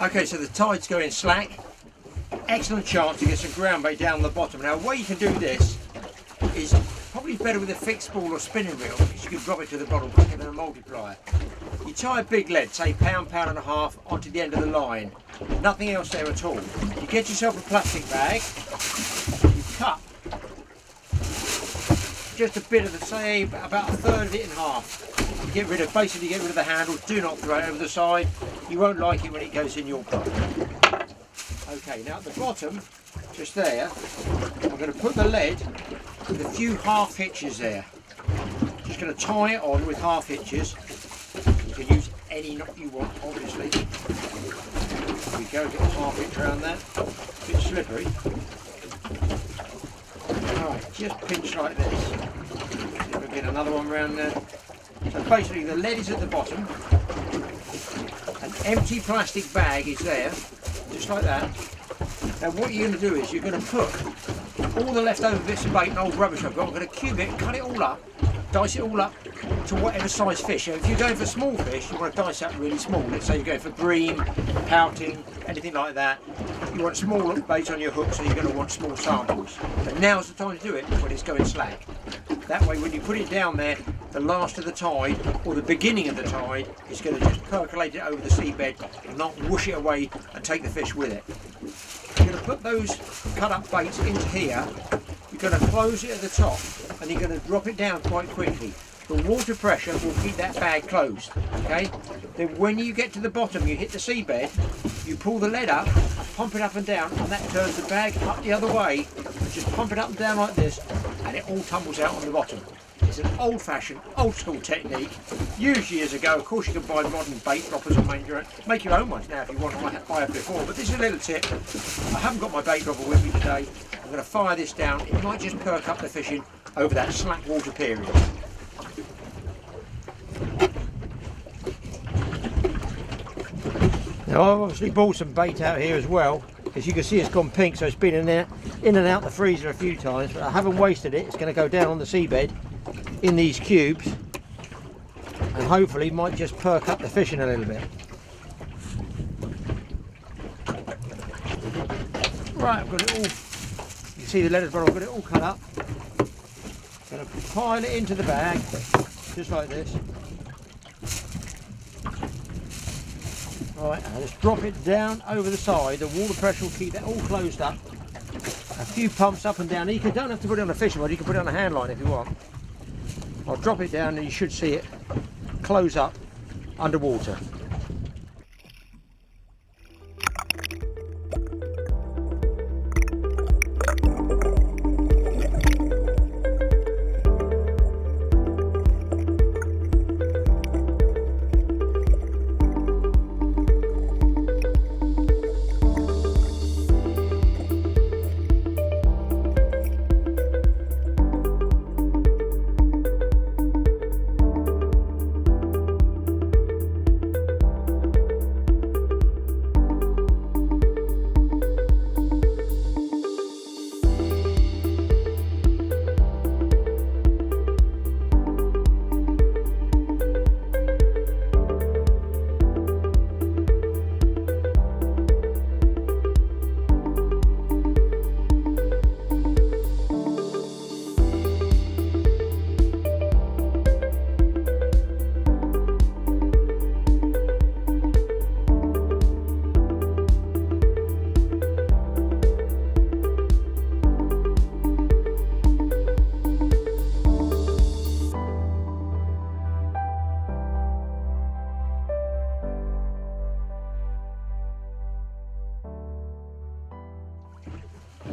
Okay, so the tide's going slack. Excellent chance to get some ground bait down the bottom. Now, the way you can do this is probably better with a fixed spool or spinning reel, because you can drop it to the bottom quicker than a multiplier. You tie a big lead, say pound, pound and a half, onto the end of the line. Nothing else there at all. You get yourself a plastic bag, you cut just a bit of the, say about a third of it in half. You get rid of, basically get rid of the handle, do not throw it over the side. You won't like it when it goes in your pot. Okay, now at the bottom, just there, I'm going to put the lead with a few half hitches there. Just going to tie it on with half hitches. You can use any knot you want, obviously. There we go, get a half hitch around that. A bit slippery. Alright, just pinch like this. See if we get another one around there. So basically the lead is at the bottom. An empty plastic bag is there, just like that. Now what you're going to do is you're going to put all the leftover bits of bait and old rubbish I've got, I'm going to cube it, cut it all up, dice it all up to whatever size fish. Now, if you're going for small fish, you want to dice that really small. Let's say you're going for bream, pouting, anything like that. You want small bait on your hook, so you're going to want small samples. But now's the time to do it when it's going slack. That way when you put it down there, the last of the tide, or the beginning of the tide, is going to just percolate it over the seabed and not whoosh it away and take the fish with it. You're going to put those cut up baits into here, you're going to close it at the top and you're going to drop it down quite quickly. The water pressure will keep that bag closed, okay? Then when you get to the bottom, you hit the seabed, you pull the lead up and pump it up and down, and that turns the bag up the other way, and just pump it up and down like this, and it all tumbles out on the bottom. It's an old-fashioned, old-school technique, used years ago. Of course you can buy modern bait droppers and make your own ones now if you want. I have before, but this is a little tip. I haven't got my bait dropper with me today. I'm going to fire this down. It might just perk up the fishing over that slack water period. Now I've obviously bought some bait out here as well. As you can see, it's gone pink, so it's been in and out the freezer a few times, but I haven't wasted it. It's going to go down on the seabed in these cubes and hopefully might just perk up the fishing a little bit. Right, I've got it all, you can see the letters, but I've got it all cut up. I'm going to pile it into the bag, just like this. Right, and just drop it down over the side. The water pressure will keep that all closed up. A few pumps up and down. You don't have to put it on a fishing rod, you can put it on a hand line if you want. I'll drop it down and you should see it close up underwater.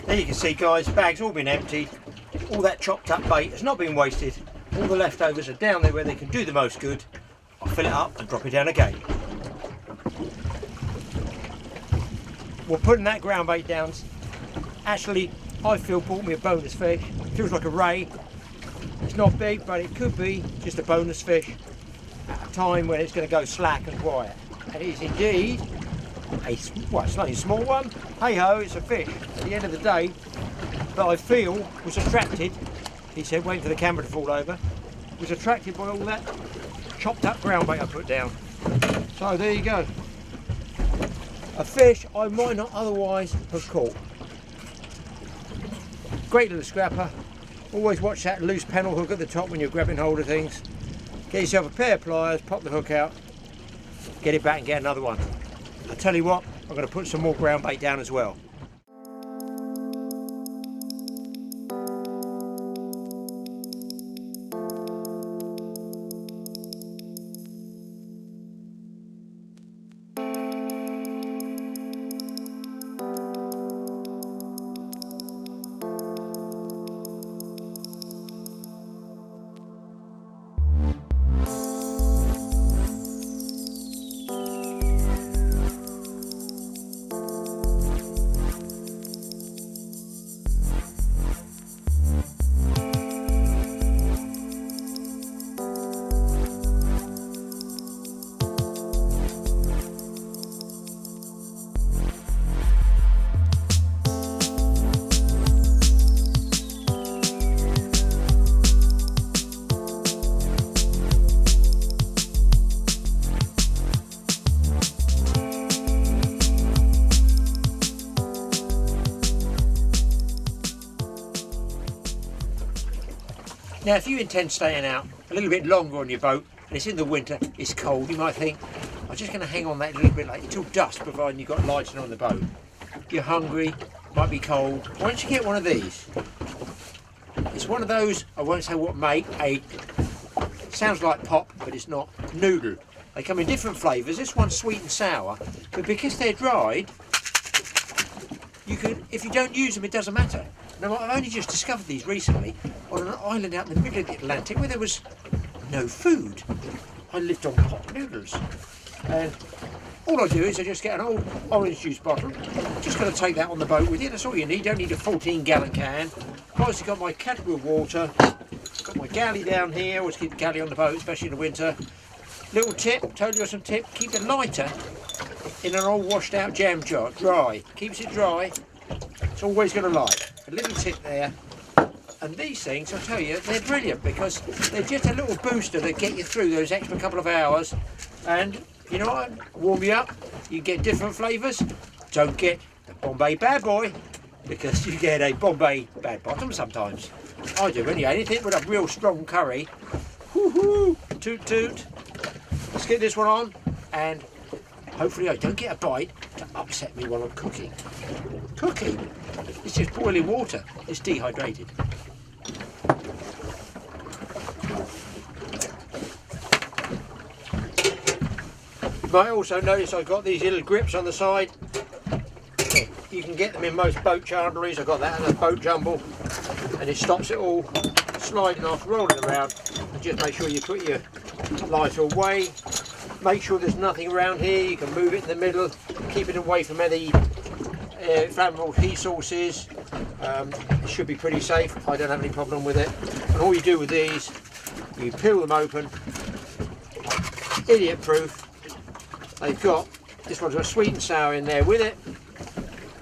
There you can see, guys, bag's all been emptied. All that chopped up bait has not been wasted. All the leftovers are down there where they can do the most good. I'll fill it up and drop it down again. Well, putting that ground bait down, actually, I feel brought me a bonus fish. It feels like a ray. It's not big, but it could be just a bonus fish at a time when it's going to go slack and quiet. And it is indeed well, it's not a small one. Hey ho, it's a fish at the end of the day that I feel was attracted, he said, waiting for the camera to fall over, was attracted by all that chopped up ground bait I put down. So there you go. A fish I might not otherwise have caught. Great little scrapper. Always watch that loose panel hook at the top when you're grabbing hold of things. Get yourself a pair of pliers, pop the hook out, get it back and get another one. I tell you what, I'm going to put some more ground bait down as well. Now if you intend staying out a little bit longer on your boat, and it's in the winter, it's cold, you might think, I'm just going to hang on that a little bit later until dusk, providing you've got lighting on the boat. You're hungry, might be cold. Why don't you get one of these? It's one of those, I won't say what make, sounds like pop, but it's not, noodle. They come in different flavours. This one's sweet and sour, but because they're dried, you can, if you don't use them, it doesn't matter. Now, I've only just discovered these recently on an island out in the middle of the Atlantic where there was no food. I lived on pot noodles. And all I do is I just get an old orange juice bottle. Just going to take that on the boat with you. That's all you need. Don't need a 14-gallon can. I've also got my category of water. Got my galley down here. Always keep the galley on the boat, especially in the winter. Little tip, told you some tip. Keep the lighter in an old washed out jam jar, dry. Keeps it dry. It's always going to light. A little tip there. And these things, I'll tell you, they're brilliant because they're just a little booster that get you through those extra couple of hours. And you know what? Warm you up. You get different flavours. Don't get the Bombay bad boy because you get a Bombay bad bottom sometimes. I do anyway. Anything with a real strong curry. Woohoo! Toot toot. Let's get this one on, and hopefully I don't get a bite to upset me while I'm cooking. Cooking? It's just boiling water. It's dehydrated. You might also notice I've got these little grips on the side. You can get them in most boat chandleries. I've got that in a boat jumble, and it stops it all sliding off, rolling around. And just make sure you put your lighter away. Make sure there's nothing around here. You can move it in the middle, keep it away from any flammable heat sources. It should be pretty safe. I don't have any problem with it. And all you do with these, you peel them open, idiot proof. They've got, this one's got sweet and sour in there with it.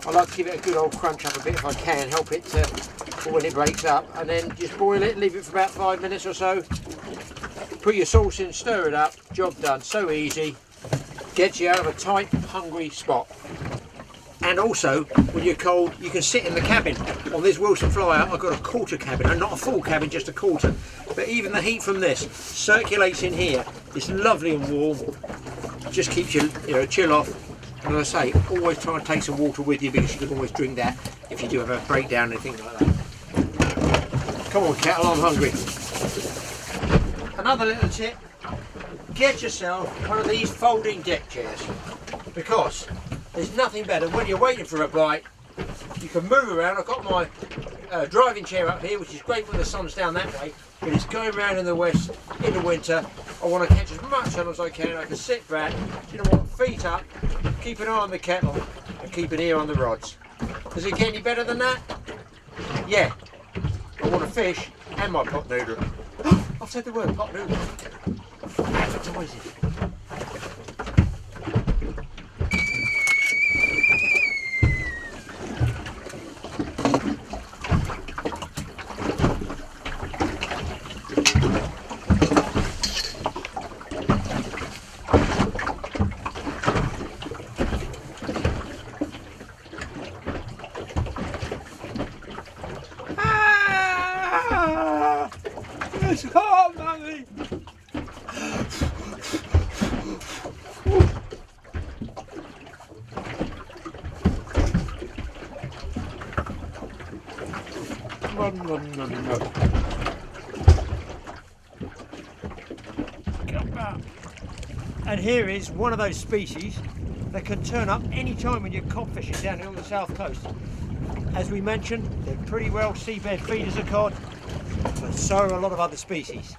I like to give it a good old crunch up a bit if I can, help it for when it breaks up, and then just boil it, leave it for about 5 minutes or so. Put your sauce in, stir it up, job done. So easy, gets you out of a tight, hungry spot. And also, when you're cold, you can sit in the cabin. On this Wilson Flyer, I've got a quarter cabin, and not a full cabin, just a quarter. But even the heat from this circulates in here. It's lovely and warm. Just keeps you, chill off. And as I say, always try and take some water with you because you can always drink that if you do have a breakdown or anything like that. Come on, kettle, I'm hungry. Another little tip, get yourself one of these folding deck chairs, because there's nothing better when you're waiting for a bite. You can move around. I've got my driving chair up here, which is great when the sun's down that way, but it's going around in the west in the winter. I want to catch as much sun as I can. I can sit back, feet up, keep an eye on the kettle and keep an ear on the rods. Does it get any better than that? Yeah. I want a fish and my pot noodle. I've said the word pot noodle. Advertising. Oh, mummy! And here is one of those species that can turn up any time when you're cod fishing down here on the south coast. As we mentioned, they're pretty well seabed feeders of cod, but so are a lot of other species.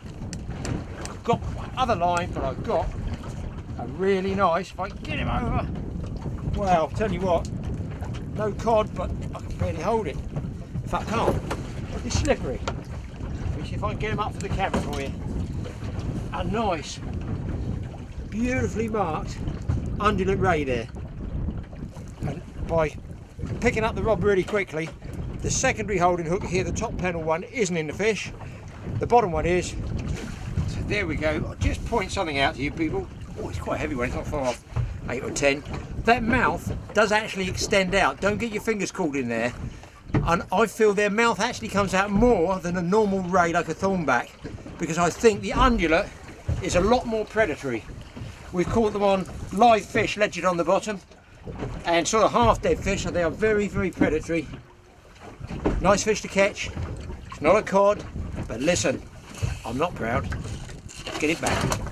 I've got my other line, but I've got a really nice, if I can get him over, well, I'll tell you what, no cod, but I can barely hold it. In fact, I can't. It's slippery. Let me see if I can get him up for the camera for you. A nice, beautifully marked undulate ray there. And by picking up the rod really quickly, the secondary holding hook here, the top panel one, isn't in the fish. The bottom one is. So there we go. I'll just point something out to you people. Oh, it's quite a heavy one, it's not far off, 8 or 10. That mouth does actually extend out. Don't get your fingers caught in there. And I feel their mouth actually comes out more than a normal ray like a thornback, because I think the undulate is a lot more predatory. We've caught them on live fish, legend on the bottom, and sort of half dead fish, so they are very, very predatory. Nice fish to catch. It's not a cod, but listen, I'm not proud. Get it back.